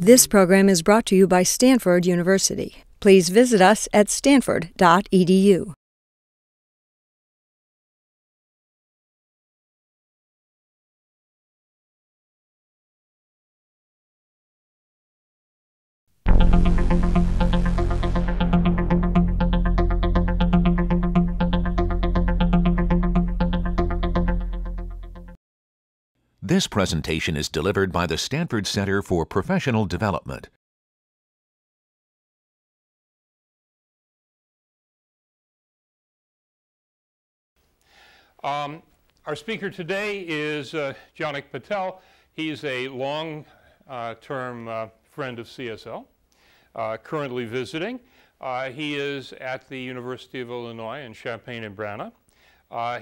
This program is brought to you by Stanford University. Please visit us at stanford.edu. This presentation is delivered by the Stanford Center for Professional Development. Our speaker today is Janak Patel. He's a long-term friend of CSL, currently visiting. He is at the University of Illinois in Champaign-Urbana.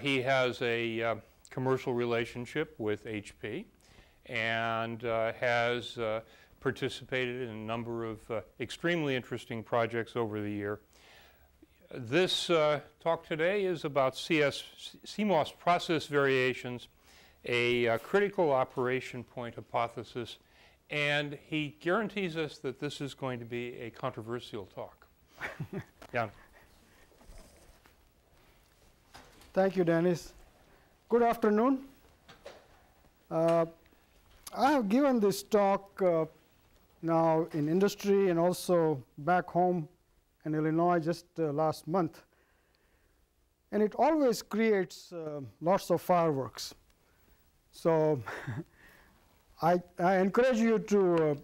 He has a commercial relationship with HP and has participated in a number of extremely interesting projects over the year. This talk today is about CMOS process variations, a critical operation point hypothesis, and he guarantees us that this is going to be a controversial talk. Jan. Thank you, Dennis. Good afternoon. I have given this talk now in industry and also back home in Illinois just last month. And it always creates lots of fireworks. So I encourage you to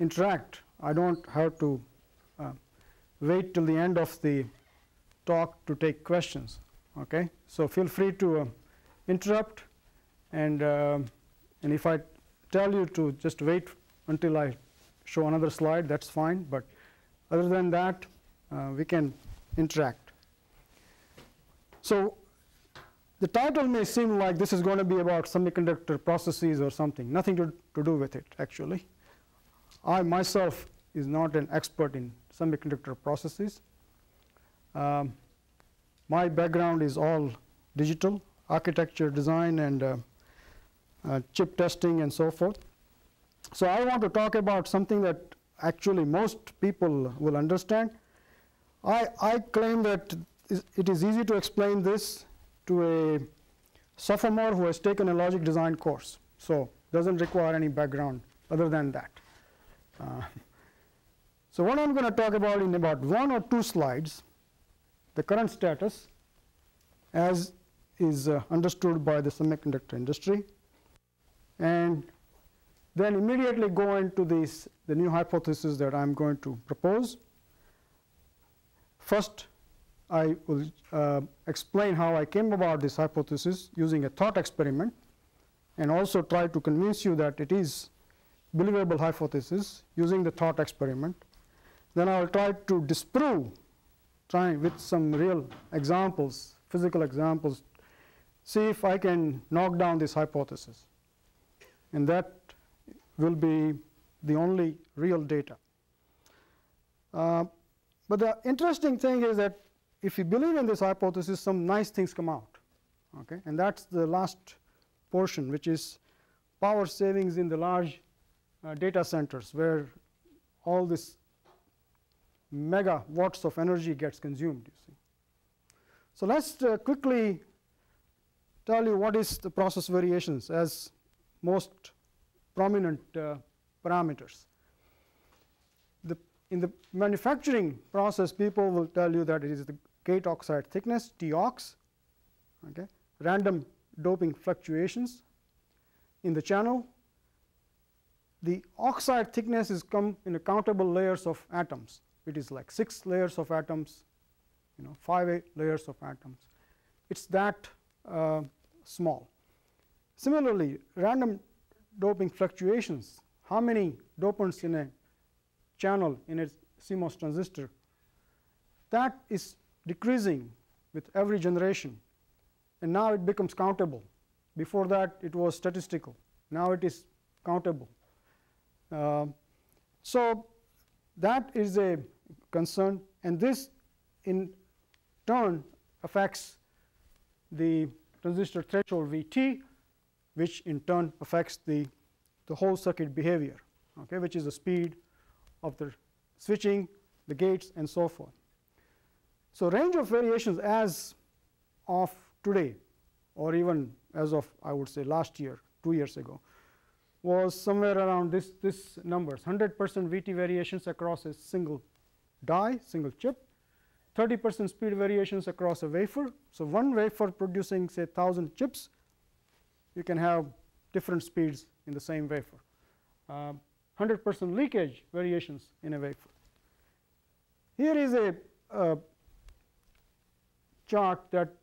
interact. I don't have to wait till the end of the talk to take questions. Okay, so feel free to interrupt, and if I tell you to just wait until I show another slide, that's fine. But other than that, we can interact. So the title may seem like this is going to be about semiconductor processes or something. Nothing to do with it, actually. I myself is not an expert in semiconductor processes. My background is all digital, architecture, design, and chip testing, and so forth. So I want to talk about something that actually most people will understand. I claim that it is easy to explain this to a sophomore who has taken a logic design course. So doesn't require any background other than that. So what I'm going to talk about in about 1 or 2 slides, the current status as is understood by the semiconductor industry, and then immediately go into the new hypothesis that I'm going to propose. First, I will explain how I came about this hypothesis using a thought experiment, and also try to convince you that it is believable hypothesis using the thought experiment. Then I will try to disprove, trying with some real examples, physical examples, see if I can knock down this hypothesis. And that will be the only real data. But the interesting thing is that if you believe in this hypothesis, some nice things come out. Okay? And that's the last portion, which is power savings in the large data centers, where all this megawatts of energy gets consumed, you see. So let's quickly tell you what is the process variations as most prominent parameters. In the manufacturing process, people will tell you that it is the gate oxide thickness, Tox, okay? Random doping fluctuations in the channel. The oxide thickness is come in a countable layers of atoms. It is like 6 layers of atoms, 5 layers of atoms. It's that small. Similarly, random doping fluctuations, how many dopants in a channel in a CMOS transistor, that is decreasing with every generation, and now it becomes countable. Before that it was statistical, now it is countable. So that is a concern, and this in turn affects the transistor threshold Vt, which in turn affects the whole circuit behavior. okay, which is the speed of the switching, the gates, and so forth. So range of variations as of today, or even as of, I would say, last year, 2 years ago, was somewhere around this numbers: 100% VT variations across a single die, single chip, 30% speed variations across a wafer. So one wafer producing, say, 1,000 chips, you can have different speeds in the same wafer. 100% leakage variations in a wafer. Here is a chart that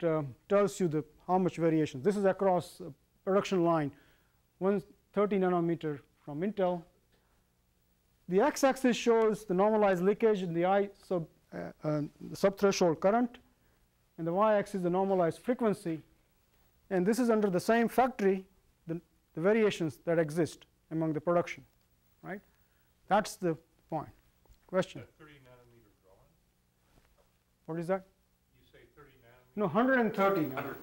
tells you how much variation. This is across a production line, 130 nanometer from Intel. The x-axis shows the normalized leakage in the subthreshold current, and the y-axis the normalized frequency. And this is under the same factory, the variations that exist among the production, right? That's the point. Question? 30 nanometer drawing? What is that? You say 30 nanometer? No, 130. 130.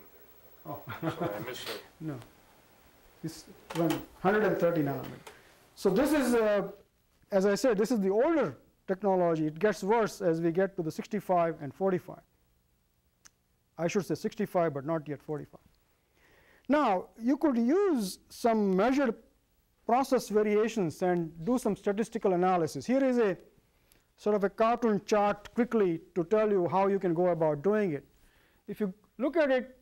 Oh. Sorry, I missed it. No, this 130 nanometer. So this is, as I said, this is the older technology. It gets worse as we get to the 65 and 45. I should say 65, but not yet 45. Now, you could use some measured process variations and do some statistical analysis. Here is a sort of a cartoon chart quickly to tell you how you can go about doing it. If you look at it,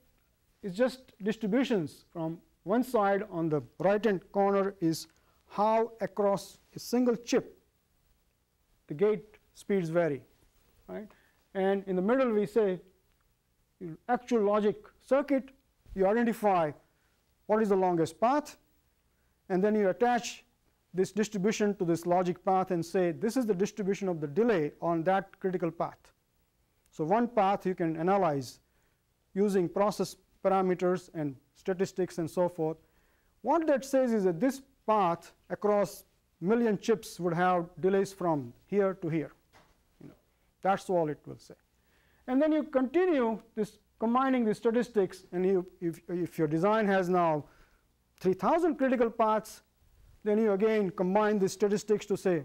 it's just distributions. From one side on the right-hand corner is how across a single chip the gate speeds vary, right? And in the middle we say actual logic circuit, you identify what is the longest path, and then you attach this distribution to this logic path and say this is the distribution of the delay on that critical path. So one path you can analyze using process parameters and statistics and so forth. What that says is that this path across million chips would have delays from here to here. That's all it will say. And then you continue this combining the statistics, and if your design has now 3,000 critical paths, then you again combine the statistics to say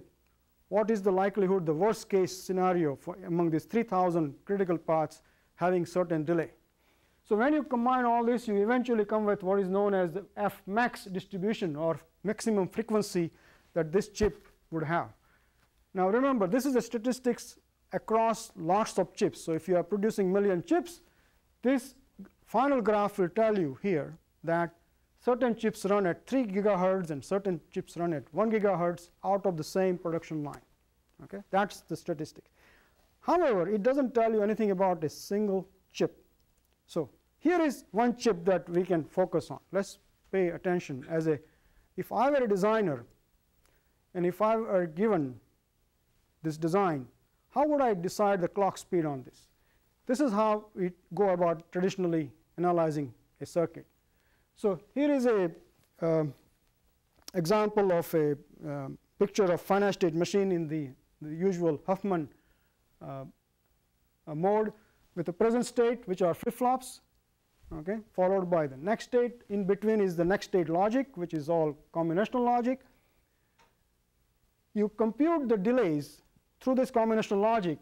what is the likelihood, the worst case scenario for among these 3,000 critical paths having certain delay. So when you combine all this, you eventually come with what is known as the Fmax distribution, or maximum frequency that this chip would have. Now remember, this is the statistics across lots of chips. So if you are producing million chips, this final graph will tell you here that certain chips run at 3 gigahertz and certain chips run at 1 gigahertz out of the same production line. Okay? That's the statistic. However, it doesn't tell you anything about a single chip. So here is one chip that we can focus on. Let's pay attention. If I were a designer and if I were given this design, how would I decide the clock speed on this? This is how we go about traditionally analyzing a circuit. So here is a example of a picture of finite state machine in the usual Huffman mode, with the present state, which are flip-flops, okay, followed by the next state. In between is the next state logic, which is all combinational logic. You compute the delays through this combinational logic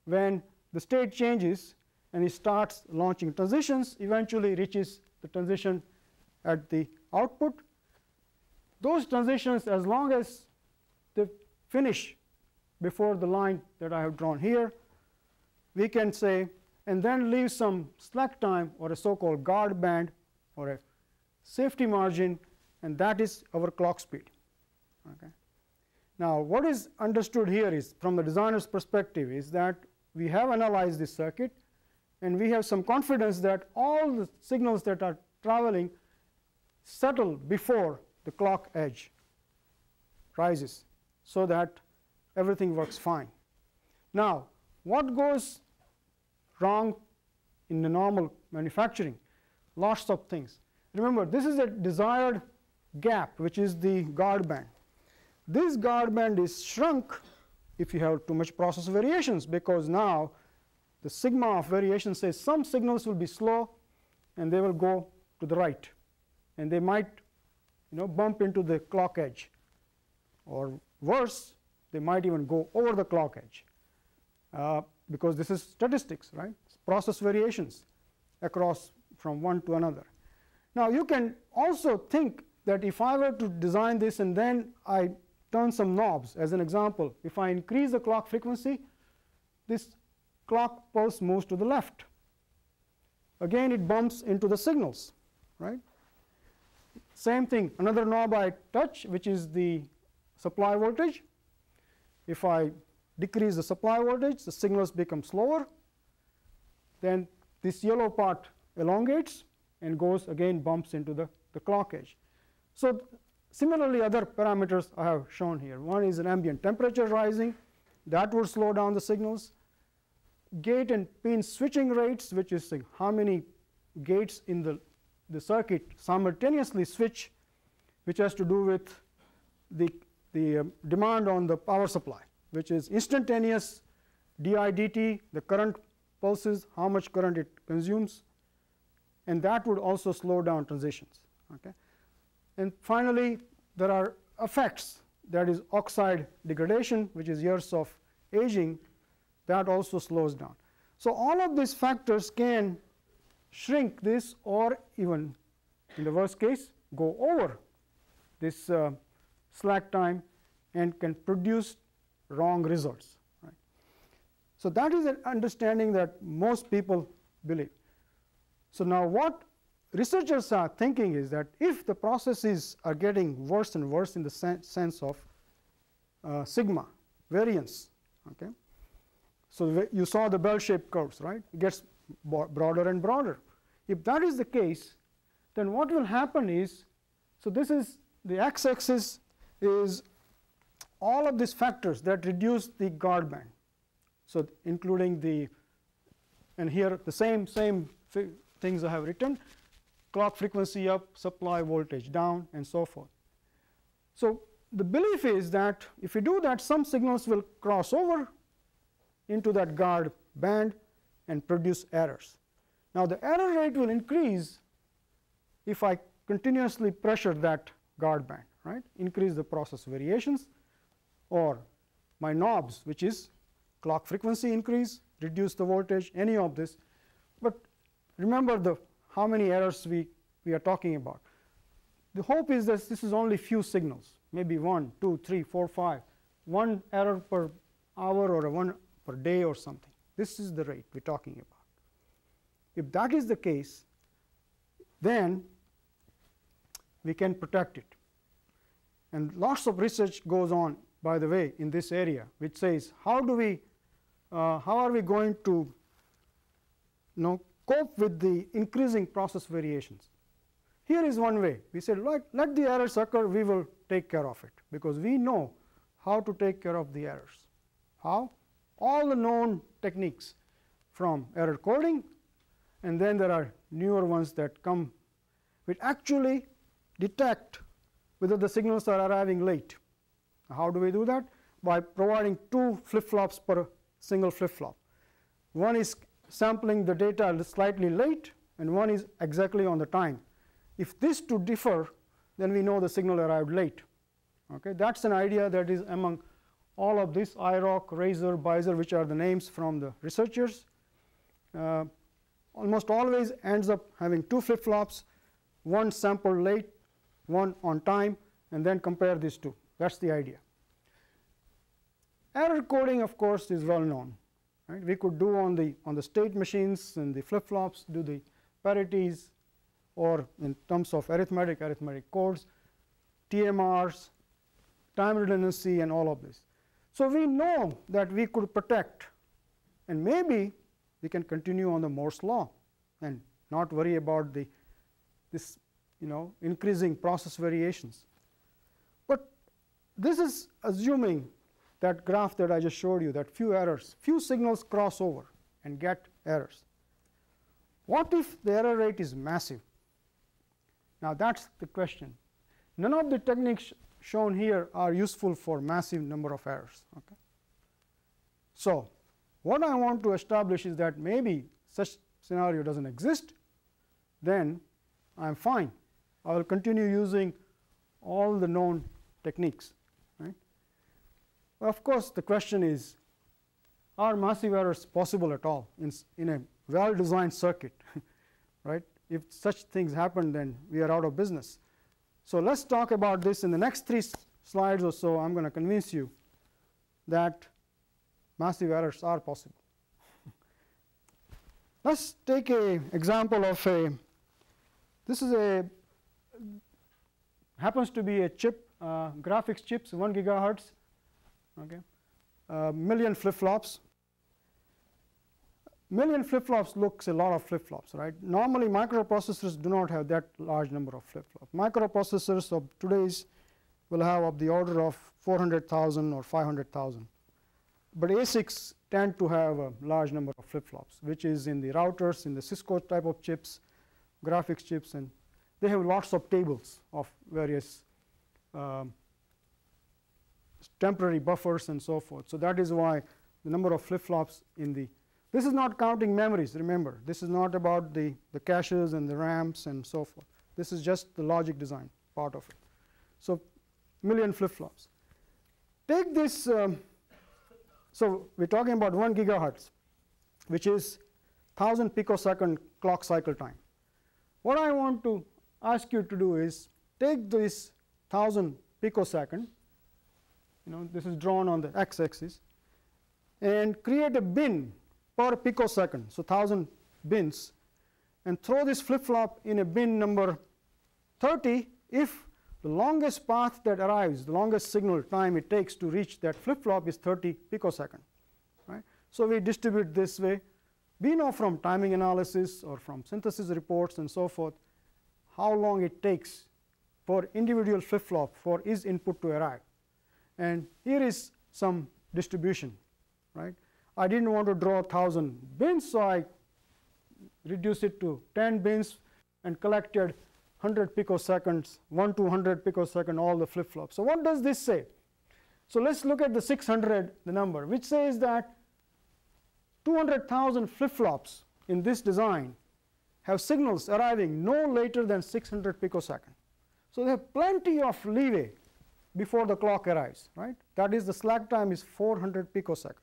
when the state changes and it starts launching transitions, eventually reaches the transition at the output. Those transitions, as long as they finish before the line that I have drawn here, we can say, and then leave some slack time or a so-called guard band or a safety margin, and that is our clock speed. Okay. Now what is understood here is, from the designer's perspective, is that we have analyzed this circuit and we have some confidence that all the signals that are traveling settle before the clock edge rises so that everything works fine. Now what goes wrong in the normal manufacturing? Lots of things. Remember, this is a desired gap, which is the guard band. This guard band is shrunk if you have too much process variations, because now the sigma of variation says some signals will be slow and they will go to the right, and they might bump into the clock edge. or worse, they might even go over the clock edge, because this is statistics, right? It's process variations across from one to another. Now, you can also think that if I were to design this and then I turn some knobs, as an example, if I increase the clock frequency, this clock pulse moves to the left. Again, it bumps into the signals, right? Same thing, another knob I touch, which is the supply voltage. If I decrease the supply voltage, the signals become slower. Then this yellow part elongates and goes again, bumps into the clock edge. So similarly, other parameters I have shown here. One is an ambient temperature rising. That would slow down the signals. Gate and pin switching rates, which is how many gates in the circuit simultaneously switch, which has to do with the demand on the power supply, which is instantaneous dI/dt, the current pulses, how much current it consumes, and that would also slow down transitions. Okay? And finally, there are effects, that is oxide degradation, which is years of aging, that also slows down. So all of these factors can shrink this, or even in the worst case go over this slack time and can produce wrong results. Right? So that is an understanding that most people believe. So now what researchers are thinking is that if the processes are getting worse and worse in the sense of sigma variance, okay? So you saw the bell-shaped curves, right? It gets broader and broader. If that is the case, then what will happen is, so this is the x-axis is all of these factors that reduce the guard band. So including the, and here the same things I have written, clock frequency up, supply voltage down, and so forth. So the belief is that if we do that, some signals will cross over into that guard band and produce errors. Now the error rate will increase if I continuously pressure that guard band, right? Increase the process variations, or my knobs, which is clock frequency increase, reduce the voltage, any of this. But remember how many errors we are talking about. The hope is that this is only few signals, maybe 1, 2, 3, 4, 5, 1 error per hour or 1 per day or something. This is the rate we're talking about. If that is the case, then we can protect it. And lots of research goes on, by the way, in this area, which says how are we going to cope with the increasing process variations. Here is one way. We said, let the errors occur, we will take care of it, because we know how to take care of the errors. How? All the known techniques, from error coding, and then there are newer ones that come which actually detect whether the signals are arriving late. How do we do that? By providing 2 flip-flops per single flip-flop. One is sampling the data slightly late, and one is exactly on the time. If these two differ, then we know the signal arrived late. Okay? That's an idea that is among all of this, IROC, Razor, Bizer, which are the names from the researchers. Almost always ends up having 2 flip-flops, one sampled late, one on time, and then compare these two. That's the idea. Error coding, of course, is well known. Right? We could do on the state machines and the flip-flops, do the parities, or in terms of arithmetic codes, TMRs, time redundancy, and all of this. So we know that we could protect, and maybe we can continue on the Moore's law and not worry about this increasing process variations. But this is assuming that graph that I just showed you, that few signals cross over and get errors. What if the error rate is massive? Now that's the question. None of the techniques shown here are useful for massive number of errors. Okay? So what I want to establish is that maybe such scenario doesn't exist, then I'm fine. I will continue using all the known techniques. Right? Of course, the question is, are massive errors possible at all in a well-designed circuit? Right? If such things happen, then we are out of business. So let's talk about this in the next 3 slides or so. I'm going to convince you that massive errors are possible. Let's take an example of this is happens to be a chip, graphics chips, 1 gigahertz, okay, million flip-flops. Million flip-flops looks a lot of flip-flops, right? Normally, microprocessors do not have that large number of flip-flops. Microprocessors of today's will have of the order of 400,000 or 500,000. But ASICs tend to have a large number of flip-flops, which is in the routers, in the Cisco type of chips, graphics chips, and they have lots of tables of various temporary buffers and so forth. So that is why the number of flip-flops in the this is not counting memories, remember. This is not about the caches and the RAMs and so forth. This is just the logic design part of it. So million flip-flops. Take this, so we're talking about 1 gigahertz, which is 1000 picosecond clock cycle time. What I want to ask you to do is take this 1000 picosecond, this is drawn on the x-axis, and create a bin per picosecond, so 1000 bins, and throw this flip-flop in a bin number 30 if the longest path that arrives, the longest signal time it takes to reach that flip-flop is 30 picosecond. Right? So we distribute this way. We know from timing analysis or from synthesis reports and so forth how long it takes for individual flip-flop for its input to arrive. And here is some distribution. Right? I didn't want to draw 1000 bins, so I reduced it to 10 bins and collected 100 picoseconds, 1 to 100 picosecond, all the flip-flops. So what does this say? So let's look at the 600, the number, which says that 200,000 flip-flops in this design have signals arriving no later than 600 picosecond. So they have plenty of leeway before the clock arrives, right? That is, the slack time is 400 picosecond.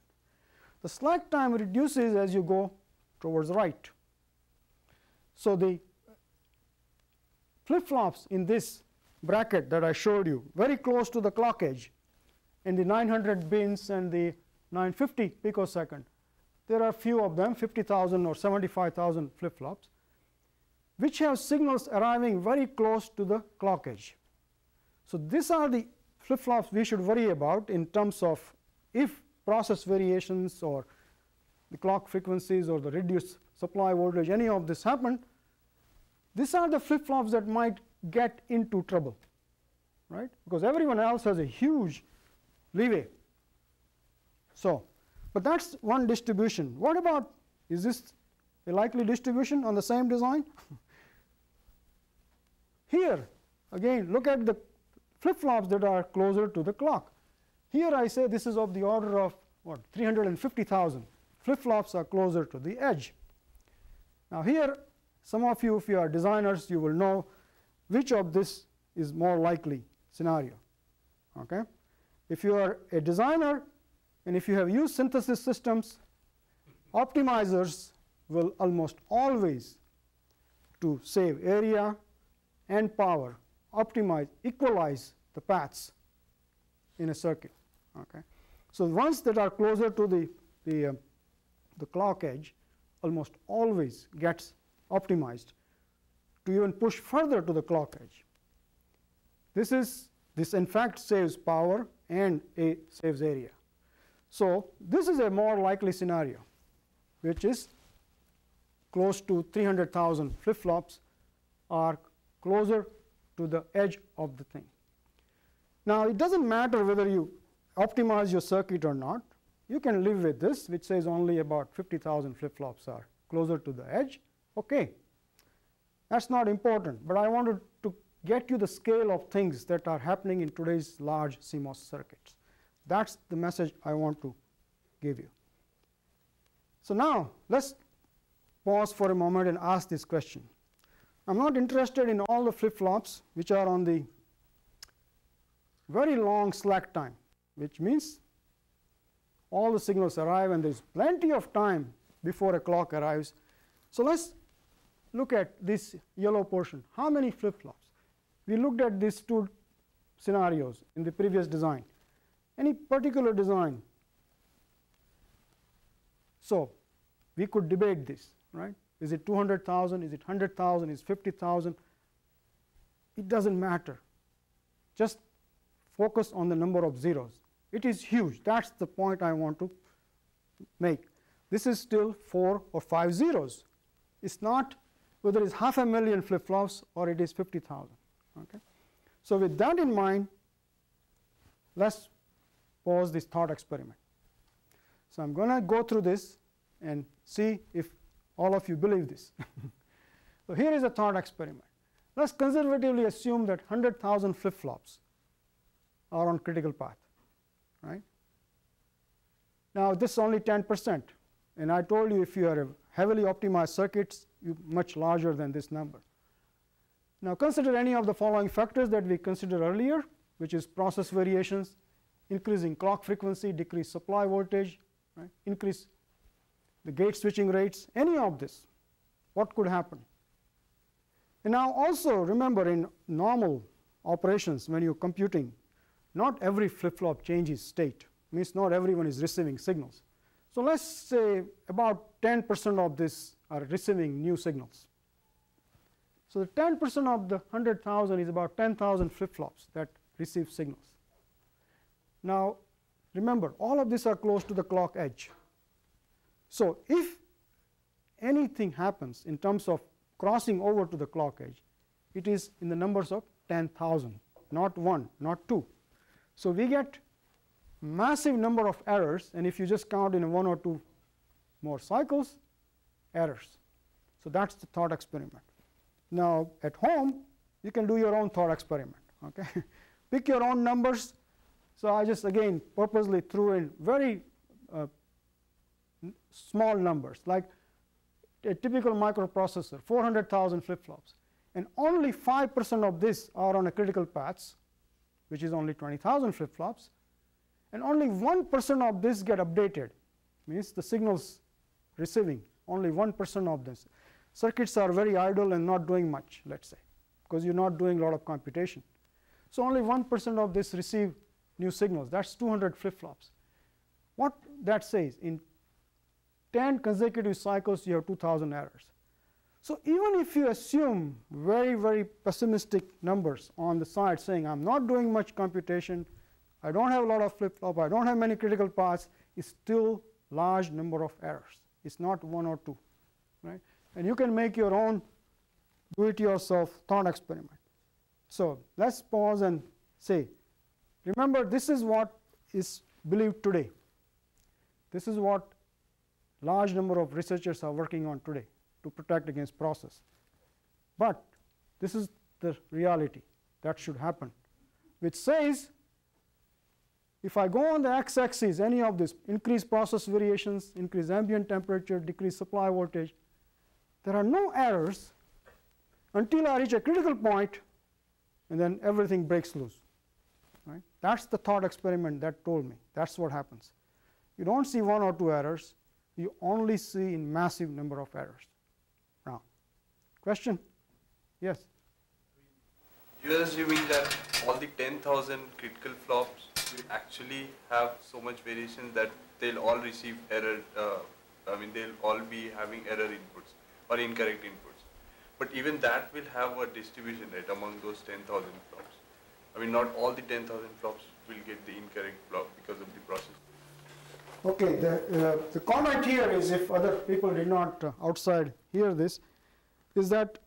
The slack time reduces as you go towards right. So the flip-flops in this bracket that I showed you, very close to the clock edge, in the 900 bins and the 950 picosecond, there are few of them, 50,000 or 75,000 flip-flops, which have signals arriving very close to the clock edge. So these are the flip-flops we should worry about in terms of if process variations or the clock frequencies or the reduced supply voltage, any of this happen, these are the flip-flops that might get into trouble, right? Because everyone else has a huge leeway. So, but that's one distribution. What about, is this a likely distribution on the same design? Here, again, look at the flip-flops that are closer to the clock. Here I say this is of the order of what, 350,000. Flip-flops are closer to the edge. Now here, some of you, if you are designers, you will know which of this is more likely scenario. Okay? If you are a designer and if you have used synthesis systems, optimizers will almost always, to save area and power, optimize, equalize the paths in a circuit. Okay? So ones that are closer to the clock edge almost always gets optimized to even push further to the clock edge. This in fact saves power and saves area. So this is a more likely scenario, which is close to 300,000 flip-flops are closer to the edge of the thing. Now it doesn't matter whether you optimize your circuit or not. You can live with this, which says only about 50,000 flip-flops are closer to the edge. Okay, that's not important, but I wanted to get you the scale of things that are happening in today's large CMOS circuits. That's the message I want to give you. So now let's pause for a moment and ask this question. I'm not interested in all the flip-flops which are on the very long slack time, which means all the signals arrive, and there's plenty of time before a clock arrives. So let's look at this yellow portion. How many flip-flops? We looked at these two scenarios in the previous design. Any particular design? So we could debate this, right? Is it 200,000? Is it 100,000? Is it 50,000? It doesn't matter. Just focus on the number of zeros. It is huge. That's the point I want to make. This is still 4 or 5 zeros. It's not whether it's 500,000 flip-flops or it is 50,000. Okay? So with that in mind, let's pause this thought experiment. So I'm going to go through this and see if all of you believe this. So here is a thought experiment. Let's conservatively assume that 100,000 flip-flops are on critical path, right? Now this is only 10%, and I told you if you are a heavily optimized circuits, you're much larger than this number. Now consider any of the following factors that we considered earlier, which is process variations, increasing clock frequency, decrease supply voltage, right? Increase the gate switching rates, any of this. What could happen? And now also remember, in normal operations when you're computing, not every flip-flop changes state. Means not everyone is receiving signals. So let's say about 10% of this are receiving new signals. So the 10% of the 100,000 is about 10,000 flip-flops that receive signals. Now remember, all of these are close to the clock edge. So if anything happens in terms of crossing over to the clock edge, it is in the numbers of 10,000, not 1, not 2. So we get massive number of errors, and if you just count in 1 or 2 more cycles, errors. So that's the thought experiment. Now at home, you can do your own thought experiment. Okay? Pick your own numbers. So I just again purposely threw in very small numbers, like a typical microprocessor, 400,000 flip-flops, and only 5% of this are on a critical paths, which is only 20,000 flip-flops, and only 1% of this get updated, means the signals receiving, only 1% of this. Circuits are very idle and not doing much, let's say, because you're not doing a lot of computation. So only 1% of this receive new signals. That's 200 flip-flops. What that says, in 10 consecutive cycles, you have 2,000 errors. So even if you assume very, very pessimistic numbers on the side saying I'm not doing much computation, I don't have a lot of flip-flop, I don't have many critical paths, it's still large number of errors. It's not 1 or 2, right? And you can make your own do-it-yourself thought experiment. So let's pause and say, remember, this is what is believed today. This is what large number of researchers are working on today to protect against process. But this is the reality that should happen, which says if I go on the x-axis, any of this, increase process variations, increase ambient temperature, decrease supply voltage, there are no errors until I reach a critical point, and then everything breaks loose. Right? That's the thought experiment that told me. That's what happens. You don't see 1 or 2 errors. You only see in massive number of errors. Now, question? Yes? You're assuming that all the 10,000 critical flops will actually have so much variation that they'll all receive error, they'll all be having error inputs or incorrect inputs. But even that will have a distribution, right, among those 10,000 flops. I mean, not all the 10,000 flops will get the incorrect flop because of the process. Okay, the comment here is, if other people did not outside hear this, is that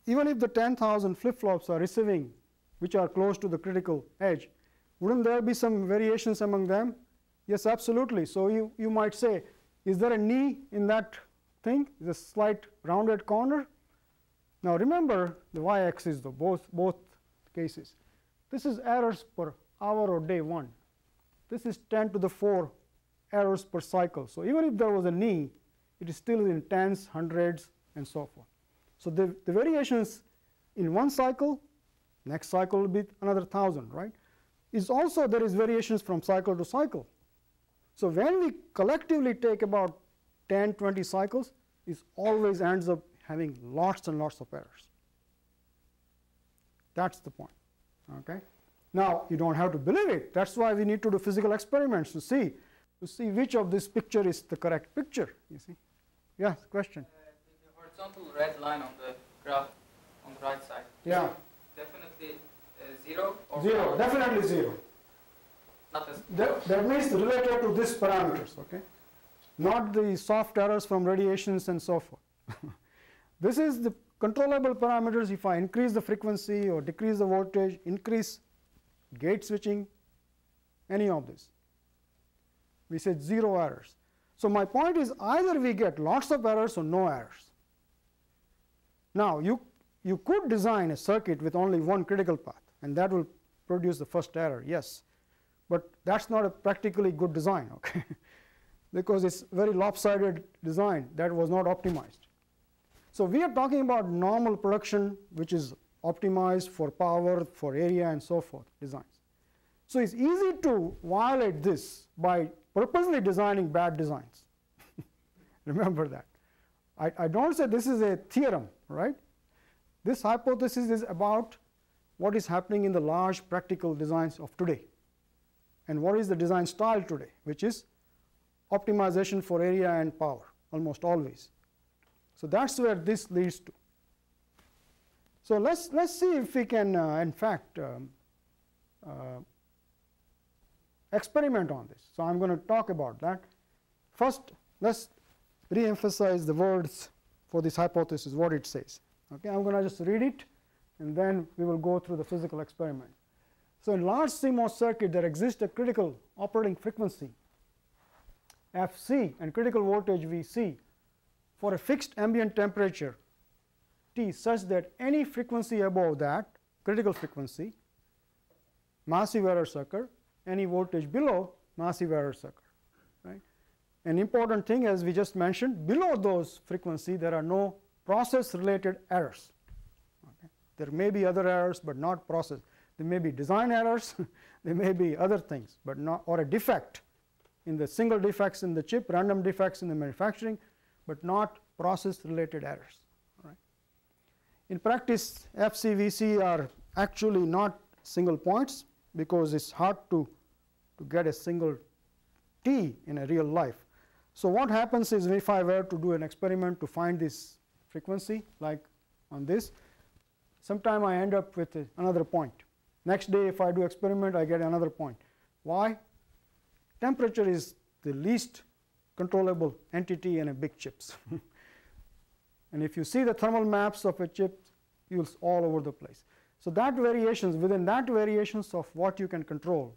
even if the 10,000 flip-flops are receiving, which are close to the critical edge, wouldn't there be some variations among them? Yes, absolutely. So you might say, is there a knee in that thing, the slight rounded corner? Now remember the y-axis, though, both cases. This is errors per hour or day 1. This is 10 to the 4 errors per cycle. So even if there was a knee, it is still in tens, hundreds, and so forth. So the variations in one cycle, next cycle will be another 1,000, right? Is also there is variations from cycle to cycle. So when we collectively take about 10, 20 cycles, it always ends up having lots and lots of errors. That's the point. Okay? Now, you don't have to believe it. That's why we need to do physical experiments to see which of this picture is the correct picture. You see? Yes, question. The horizontal red line on the graph on the right side. Yeah. Definitely 0? Or 0, definitely 0. Not as That means related to these parameters, okay? Not the soft errors from radiations and so forth. This is the controllable parameters. If I increase the frequency or decrease the voltage, increase gate switching, any of this, we said 0 errors. So my point is either we get lots of errors or no errors. Now you could design a circuit with only one critical path, and that will produce the first error, yes. But that's not a practically good design, okay? Because it's very lopsided design that was not optimized. So we are talking about normal production, which is optimized for power, for area, and so forth designs. So it's easy to violate this by purposely designing bad designs. Remember that. I don't say this is a theorem, right? This hypothesis is about what is happening in the large practical designs of today. And what is the design style today, which is optimization for area and power, almost always. So that's where this leads to. So let's see if we can, in fact, experiment on this. So I'm going to talk about that. First, let's re-emphasize the words for this hypothesis, what it says. Okay, I'm going to just read it, and then we will go through the physical experiment. So in large CMOS circuit, there exists a critical operating frequency, Fc, and critical voltage Vc for a fixed ambient temperature T, such that any frequency above that, critical frequency, massive errors occur. Any voltage below, massive errors occur. Right? An important thing, as we just mentioned, below those frequency, there are no process-related errors. Okay? There may be other errors, but not process. There may be design errors, there may be other things, but not, or a defect in the single defects in the chip, random defects in the manufacturing, but not process-related errors. Right? In practice, Fc, Vc are actually not single points because it's hard to get a single T in a real life. So what happens is, if I were to do an experiment to find this frequency, like on this, sometime I end up with another point. Next day, if I do experiment, I get another point. Why? Temperature is the least controllable entity in a big chips. And if you see the thermal maps of a chip, you'll all over the place. So that variations, within that variations of what you can control,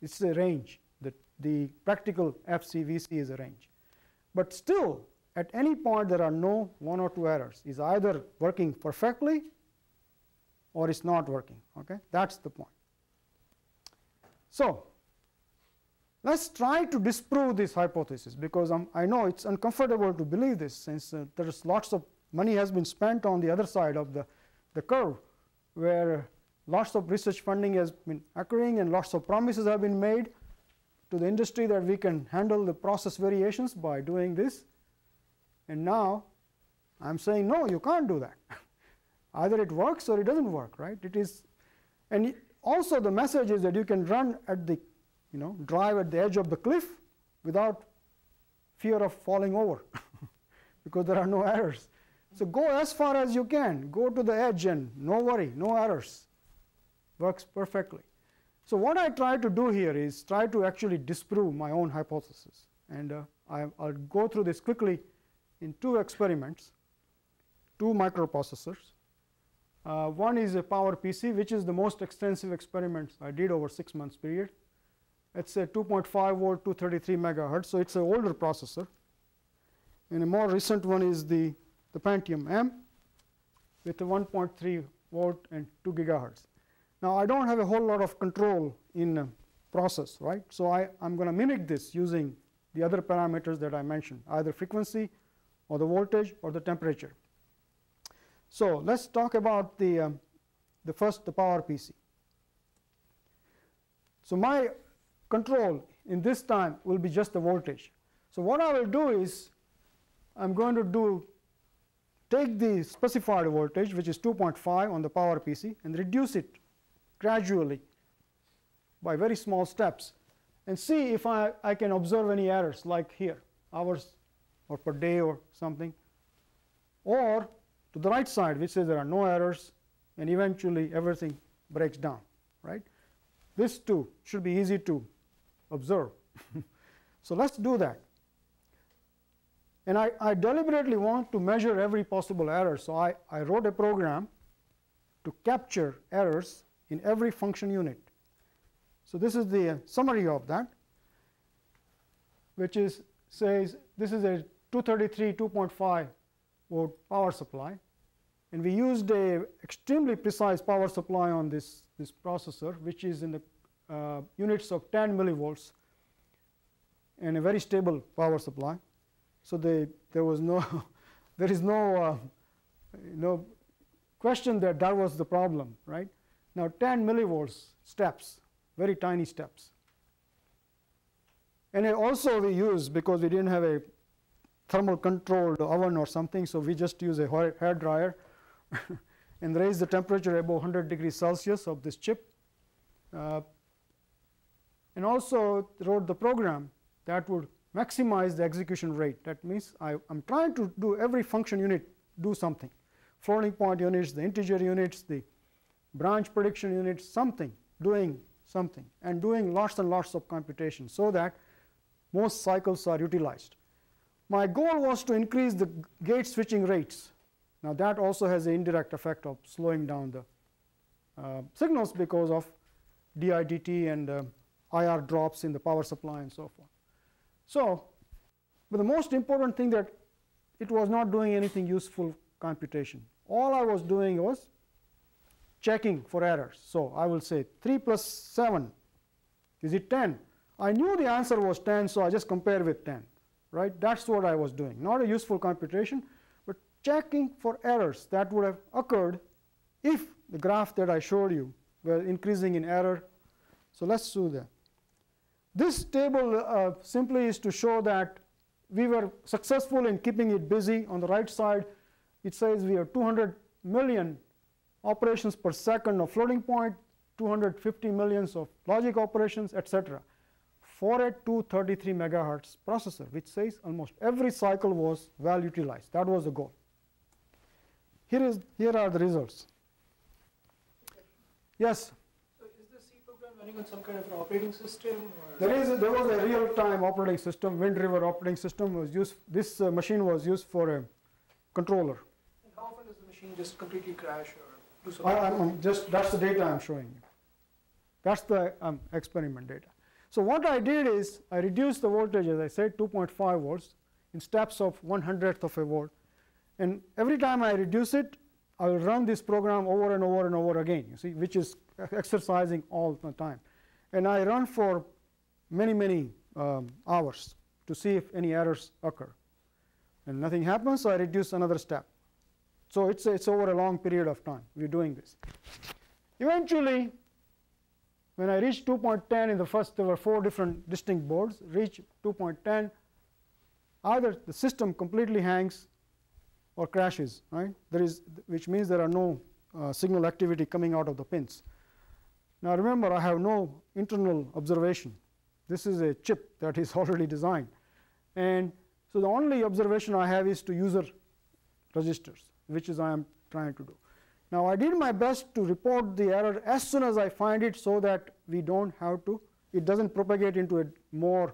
it's a range. The practical Fc, Vc is a range. But still, at any point, there are no 1 or 2 errors. It's either working perfectly or it's not working. Okay? That's the point. So let's try to disprove this hypothesis, because I know it's uncomfortable to believe this, since there's lots of money has been spent on the other side of the curve, where lots of research funding has been occurring and lots of promises have been made to the industry that we can handle the process variations by doing this. And now I'm saying, no, you can't do that. Either it works or it doesn't work, right? It is, and also the message is that you can run at the, drive at the edge of the cliff without fear of falling over because there are no errors. So go as far as you can, go to the edge and no worry, no errors. Works perfectly. So what I try to do here is try to actually disprove my own hypothesis. And I'll go through this quickly in 2 experiments, 2 microprocessors. One is a power PC, which is the most extensive experiments I did over 6 months period. It's a 2.5 volt, 233 megahertz, so it's an older processor. And a more recent one is the Pentium M with a 1.3 volt and 2 gigahertz. Now I don't have a whole lot of control in process, right? So I'm going to mimic this using the other parameters that I mentioned, either frequency or the voltage or the temperature. So let's talk about the power PC. So my control in this time will be just the voltage. So what I will do is I'm going to take the specified voltage, which is 2.5 on the power PC, and reduce it gradually by very small steps, and see if I can observe any errors, like here, hours or per day or something, or to the right side, which says there are no errors, and eventually everything breaks down, right? This too should be easy to observe. So let's do that. And I deliberately want to measure every possible error, so I wrote a program to capture errors in every function unit. So this is the summary of that, which says this is a 233 2.5 volt power supply, and we used a extremely precise power supply on this processor, which is in the units of 10 millivolts, and a very stable power supply. So there was no there is no question that was the problem, right? Now 10 millivolts steps, very tiny steps. And also we use, because we didn't have a thermal controlled oven or something, so we just use a hair dryer and raise the temperature above 100 degrees Celsius of this chip. And also wrote the program that would maximize the execution rate. That means I'm trying to do every function unit do something. Floating point units, the integer units, the branch prediction units, doing something, and doing lots and lots of computation so that most cycles are utilized. My goal was to increase the gate switching rates. Now that also has an indirect effect of slowing down the signals because of DIDT and IR drops in the power supply and so forth. So, but the most important thing that it was not doing anything useful computation. All I was doing was checking for errors. So I will say 3 plus 7, is it 10? I knew the answer was 10, so I just compare with 10, right? That's what I was doing. Not a useful computation, but checking for errors that would have occurred if the graph that I showed you were increasing in error. So let's do that. This table simply is to show that we were successful in keeping it busy. On the right side, it says we have 200 million operations per second of floating point, 250 millions of logic operations, etc. for a 233 megahertz processor, which says almost every cycle was well utilized. That was the goal. Here are the results. Yes? Running on some kind of an operating system? Or There was a real-time operating system. Wind River operating system was used. This machine was used for a controller. And how often does the machine just completely crash or do something? That's the data I'm showing you. That's the experiment data. So what I did is I reduced the voltage, as I said, 2.5 volts in steps of 1/100th of a volt. And every time I reduce it, I will run this program over and over and over again, you see, which is exercising all the time. And I run for many hours to see if any errors occur. And nothing happens, so I reduce another step. So it's over a long period of time we're doing this. Eventually, when I reached 2.10 in the first, there were 4 different distinct boards, reach 2.10, either the system completely hangs or crashes, right? Which means there are no signal activity coming out of the pins. Now remember, I have no internal observation. This is a chip that is already designed. And so the only observation I have is to user registers, which is I am trying to do. Now I did my best to report the error as soon as I find it so that we don't have to, it doesn't propagate into more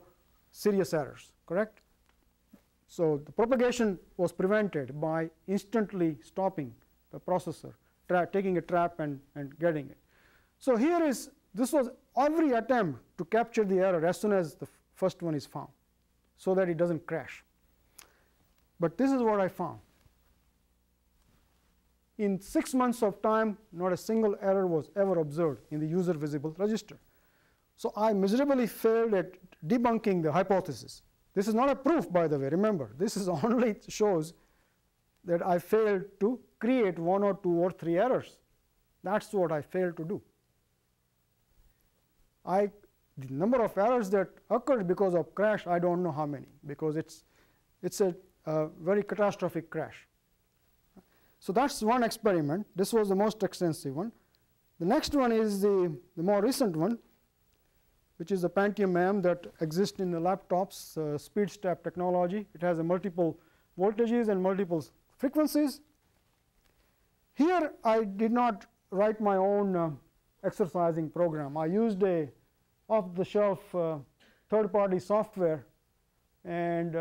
serious errors, correct? So the propagation was prevented by instantly stopping the processor, taking a trap and getting it. So this was every attempt to capture the error as soon as the first one is found so that it doesn't crash. But this is what I found. In 6 months of time, not a single error was ever observed in the user visible register. So I miserably failed at debunking the hypothesis. This is not a proof, by the way, remember. This is only shows that I failed to create 1 or 2 or 3 errors. That's what I failed to do. I the number of errors that occurred because of crash, I don't know how many, because it's a very catastrophic crash. So that's one experiment. This was the most extensive one. The next one is the more recent one, which is the Pentium M that exists in the laptops, speed step technology. It has a multiple voltages and multiple frequencies. Here I did not write my own exercising program. I used a off-the-shelf third-party software, and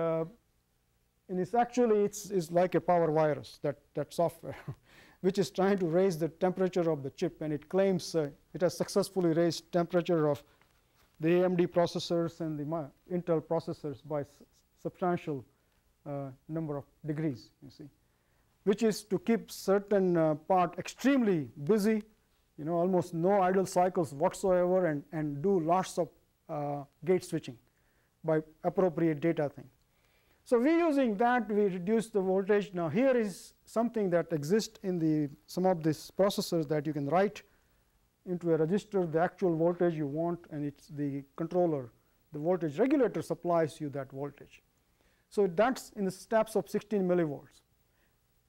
it's actually it's like a power virus, that software, which is trying to raise the temperature of the chip, and it claims it has successfully raised temperature of the AMD processors and the Intel processors by substantial number of degrees, you see, which is to keep certain part extremely busy, almost no idle cycles whatsoever, and do lots of gate switching by appropriate data thing. So we using that, we reduce the voltage. Now here is something that exists in some of these processors that you can write into a register the actual voltage you want, and it's the controller, the voltage regulator supplies you that voltage. So that's in the steps of 16 millivolts.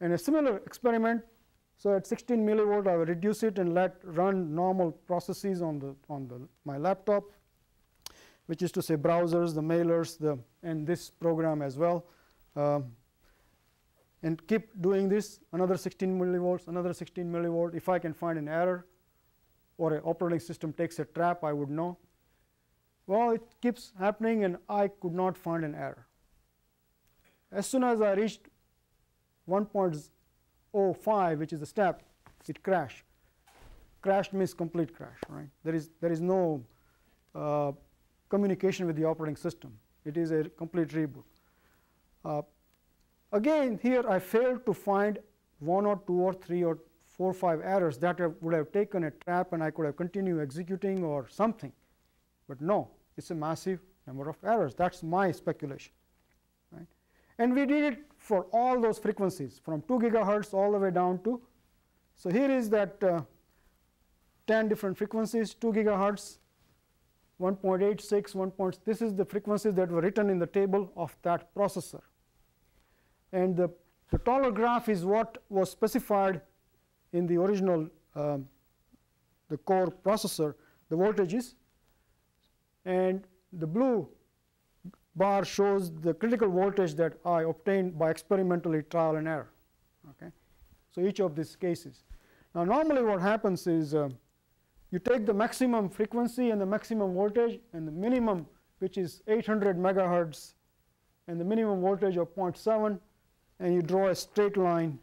And a similar experiment, so at 16 millivolt I will reduce it and let run normal processes on my laptop, which is to say browsers, the mailers, and this program as well, and keep doing this, another 16 millivolts, another 16 millivolt. If I can find an error or an operating system takes a trap, I would know. Well, it keeps happening, and I could not find an error. As soon as I reached 1.05, which is the step, it crashed. Crashed means complete crash, right? There is no communication with the operating system. It is a complete reboot. Again, here I failed to find 1 or 2 or 3 or 4 or 5 errors that would have taken a trap, and I could have continued executing or something. But no, it's a massive number of errors. That's my speculation, right? And we did it for all those frequencies, from 2 gigahertz all the way down to, so here is that 10 different frequencies, 2 gigahertz, 1.86, this is the frequencies that were written in the table of that processor. And the taller graph is what was specified in the original, the core processor, the voltages. And the blue bar shows the critical voltage that I obtained by experimentally trial and error. Okay? So each of these cases. Now normally what happens is you take the maximum frequency and the maximum voltage and the minimum, which is 800 megahertz, and the minimum voltage of 0.7, and you draw a straight line,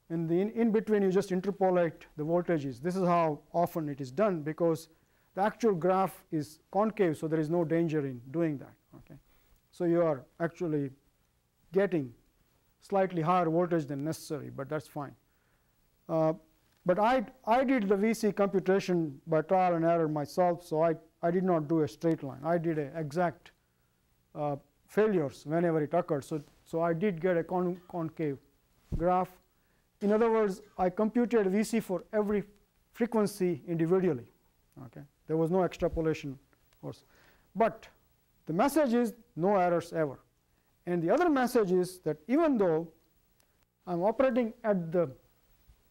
and in between you just interpolate the voltages. This is how often it is done, because the actual graph is concave, so there is no danger in doing that. Okay? So you are actually getting slightly higher voltage than necessary, but that's fine. But I did the VC computation by trial and error myself, so I did not do a straight line. I did exact failures whenever it occurred. So I did get a concave graph. In other words, I computed VC for every frequency individually. Okay? There was no extrapolation. But the message is no errors ever. And the other message is that even though I'm operating at the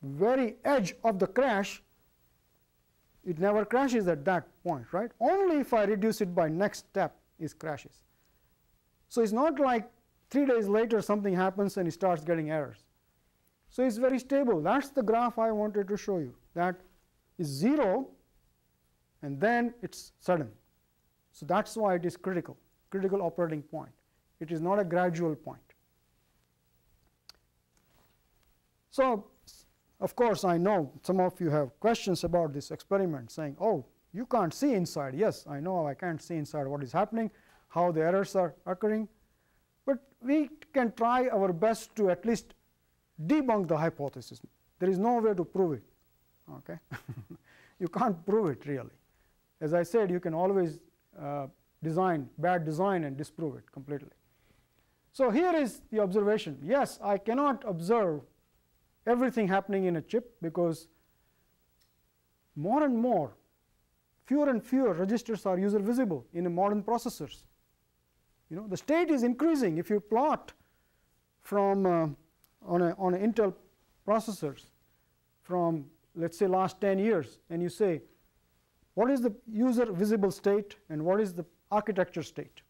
very edge of the crash, it never crashes at that point, right? Only if I reduce it by next step it crashes. So it's not like 3 days later something happens and it starts getting errors. So it's very stable. That's the graph I wanted to show you. That is 0, and then it's sudden. So that's why it is critical operating point. It is not a gradual point. So of course, I know some of you have questions about this experiment, saying, oh, you can't see inside. Yes, I know I can't see inside what is happening, how the errors are occurring. But we can try our best to at least debunk the hypothesis. There is no way to prove it. Okay? You can't prove it, really. As I said, you can always bad design and disprove it completely. So here is the observation. Yes, I cannot observe everything happening in a chip, because more and more fewer and fewer registers are user visible in modern processors. The state is increasing. If you plot from on Intel processors from, let's say, last 10 years, and you say, what is the user visible state and what is the architecture state?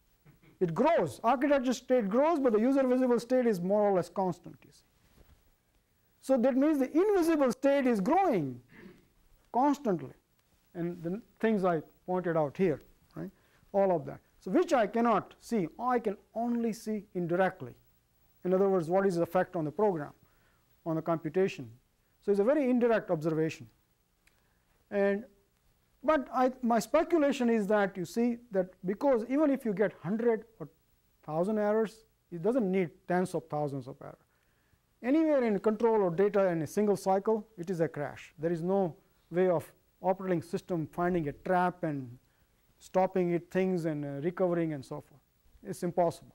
It grows. Architecture state grows, but the user visible state is more or less constant, you see. So that means the invisible state is growing constantly. And the things I pointed out here, right? All of that. So which I cannot see. I can only see indirectly. In other words, what is the effect on the program, on the computation? So it's a very indirect observation. But my speculation is that you see that because even if you get 100 or 1,000 errors, it doesn't need tens of thousands of errors. Anywhere in control or data in a single cycle, it is a crash. There is no way of operating system finding a trap and stopping things and recovering and so forth. It's impossible.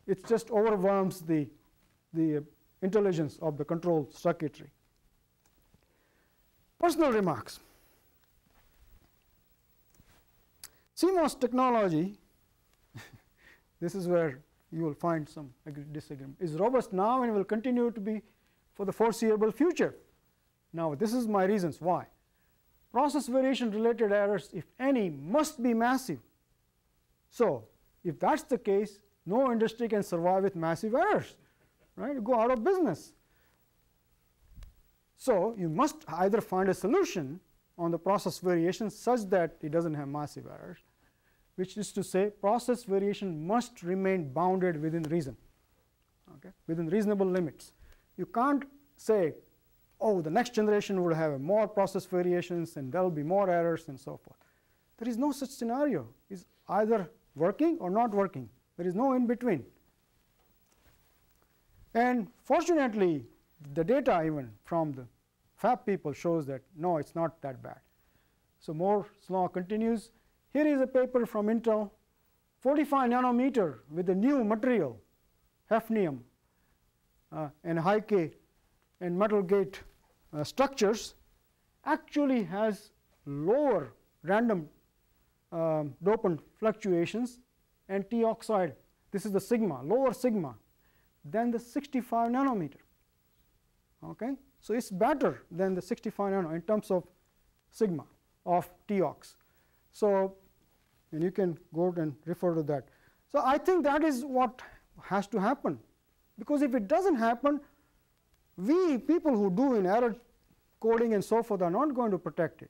It just overwhelms the intelligence of the control circuitry. Personal remarks. CMOS technology, this is where you will find some disagreement, is robust now and will continue to be for the foreseeable future. Now, this is my reasons why. Process variation related errors, if any, must be massive. So if that's the case, no industry can survive with massive errors, right? You go out of business. So you must either find a solution on the process variation such that it doesn't have massive errors, which is to say process variation must remain bounded within reason, okay, within reasonable limits. You can't say, oh, the next generation will have more process variations and there will be more errors and so forth. There is no such scenario. It's either working or not working. There is no in between. And fortunately, the data even from the fab people shows that no, it's not that bad. So Moore's law continues. Here is a paper from Intel, 45 nanometer with a new material, hafnium and high K and metal gate structures, actually has lower random dopant fluctuations and T oxide, this is the sigma, lower sigma than the 65 nanometer. Okay? So it's better than the 65 nano in terms of sigma of T ox. So, and you can go and refer to that. So I think that is what has to happen, because if it doesn't happen, we people who do in error coding and so forth are not going to protect it,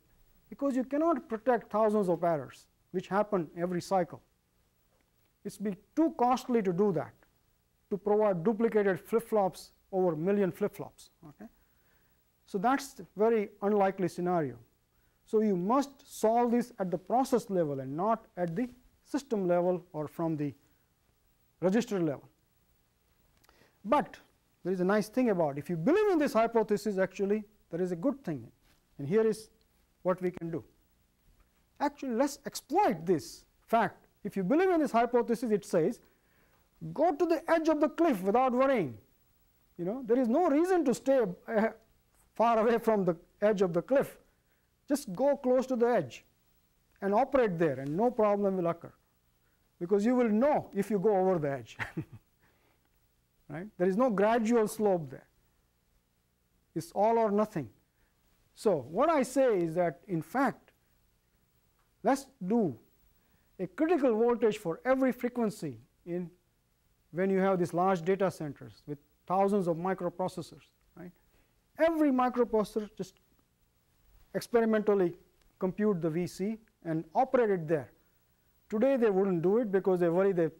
because you cannot protect thousands of errors which happen every cycle. It's be too costly to do that, to provide duplicated flip-flops over a million flip-flops. Okay? So that's a very unlikely scenario. So you must solve this at the process level and not at the system level or from the register level. But there is a nice thing about it. If you believe in this hypothesis, actually, there is a good thing. And here is what we can do. Actually, let's exploit this fact. If you believe in this hypothesis, it says, go to the edge of the cliff without worrying. There is no reason to stay far away from the edge of the cliff. Just go close to the edge and operate there, and no problem will occur, because you will know if you go over the edge. Right? There is no gradual slope there. It's all or nothing. So what I say is that, in fact, let's do a critical voltage for every frequency when you have these large data centers with thousands of microprocessors. Right? Every microprocessor, just experimentally compute the VC and operate it there. Today they wouldn't do it because they worry that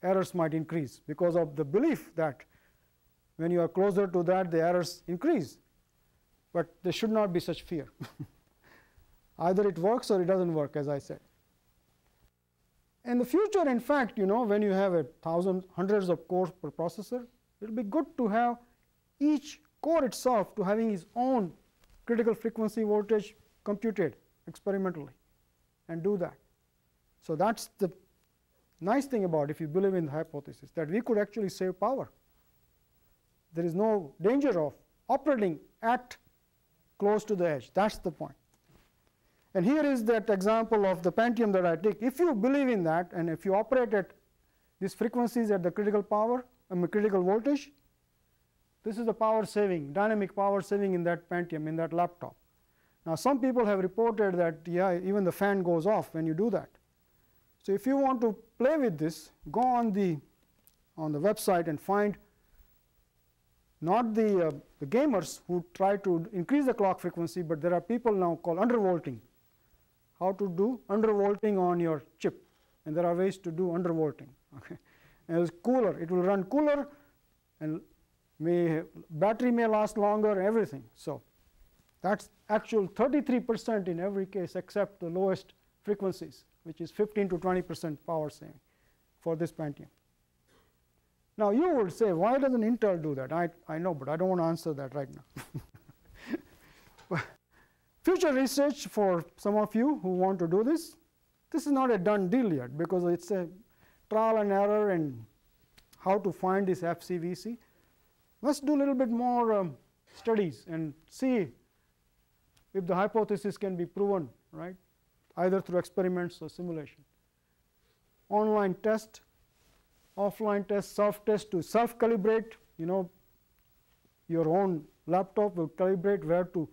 errors might increase, because of the belief that when you are closer to that, the errors increase. But there should not be such fear. Either it works or it doesn't work, as I said. In the future, in fact, when you have hundreds of cores per processor, it will be good to have each core itself to having its own critical frequency voltage computed experimentally and do that. So that's the nice thing about, if you believe in the hypothesis, that we could actually save power. There is no danger of operating at close to the edge. That's the point. And here is that example of the Pentium that I take. If you believe in that, and if you operate at these frequencies at the critical power, critical voltage, this is the power saving, dynamic power saving in that Pentium, in that laptop. Now, some people have reported that, yeah, even the fan goes off when you do that. So if you want to play with this, go on the website and find not the gamers who try to increase the clock frequency, but there are people now called undervolting. How to do undervolting on your chip, and there are ways to do undervolting. Okay, and it's cooler. It will run cooler, and battery may last longer. Everything. So that's actual 33% in every case, except the lowest frequencies, which is 15 to 20% power saving for this Pentium. Now you would say, why doesn't Intel do that? I know, but I don't want to answer that right now. Future research for some of you who want to do this, this is not a done deal yet, because it's a trial and error and how to find this FCVC. Let's do a little bit more studies and see if the hypothesis can be proven, right, either through experiments or simulation. Online test, offline test, self-test to self-calibrate. You know, your own laptop will calibrate where to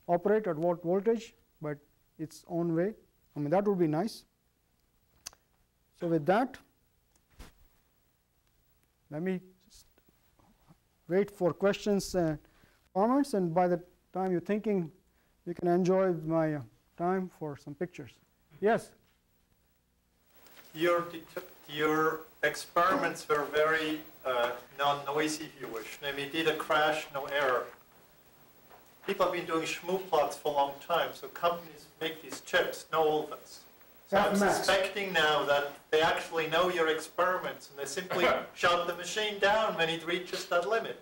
operate at what voltage, but its own way. I mean, that would be nice. So with that, let me wait for questions and comments, and by the time you're thinking, you can enjoy my time for some pictures. Yes? Your experiments were very non-noisy, if you wish. Namely, did a crash, no error. People have been doing shmoo plots for a long time, so companies make these chips, know all this. So I'm suspecting now that they actually know your experiments, and they simply shut the machine down when it reaches that limit,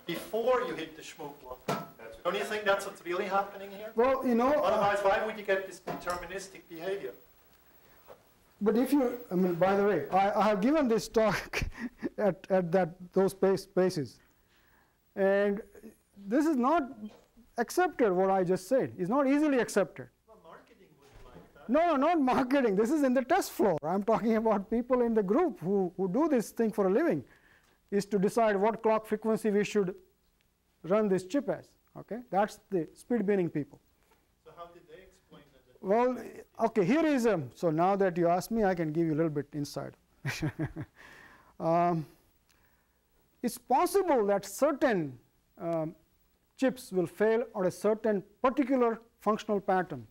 before you hit the shmoo plot. Don't you think that's what's really happening here? Well, you know... Otherwise, why would you get this deterministic behavior? But if you, I mean, by the way, I have given this talk at those spaces, and this is not accepted, what I just said. It's not easily accepted. Well, marketing would like that. No, not marketing. This is in the test floor. I'm talking about people in the group who do this thing for a living, is to decide what clock frequency we should run this chip as. Okay, that's the speed binning people. So how did they explain that? Well, okay, here is so now that you asked me, I can give you a little bit insight. It's possible that certain chips will fail on a certain particular functional pattern,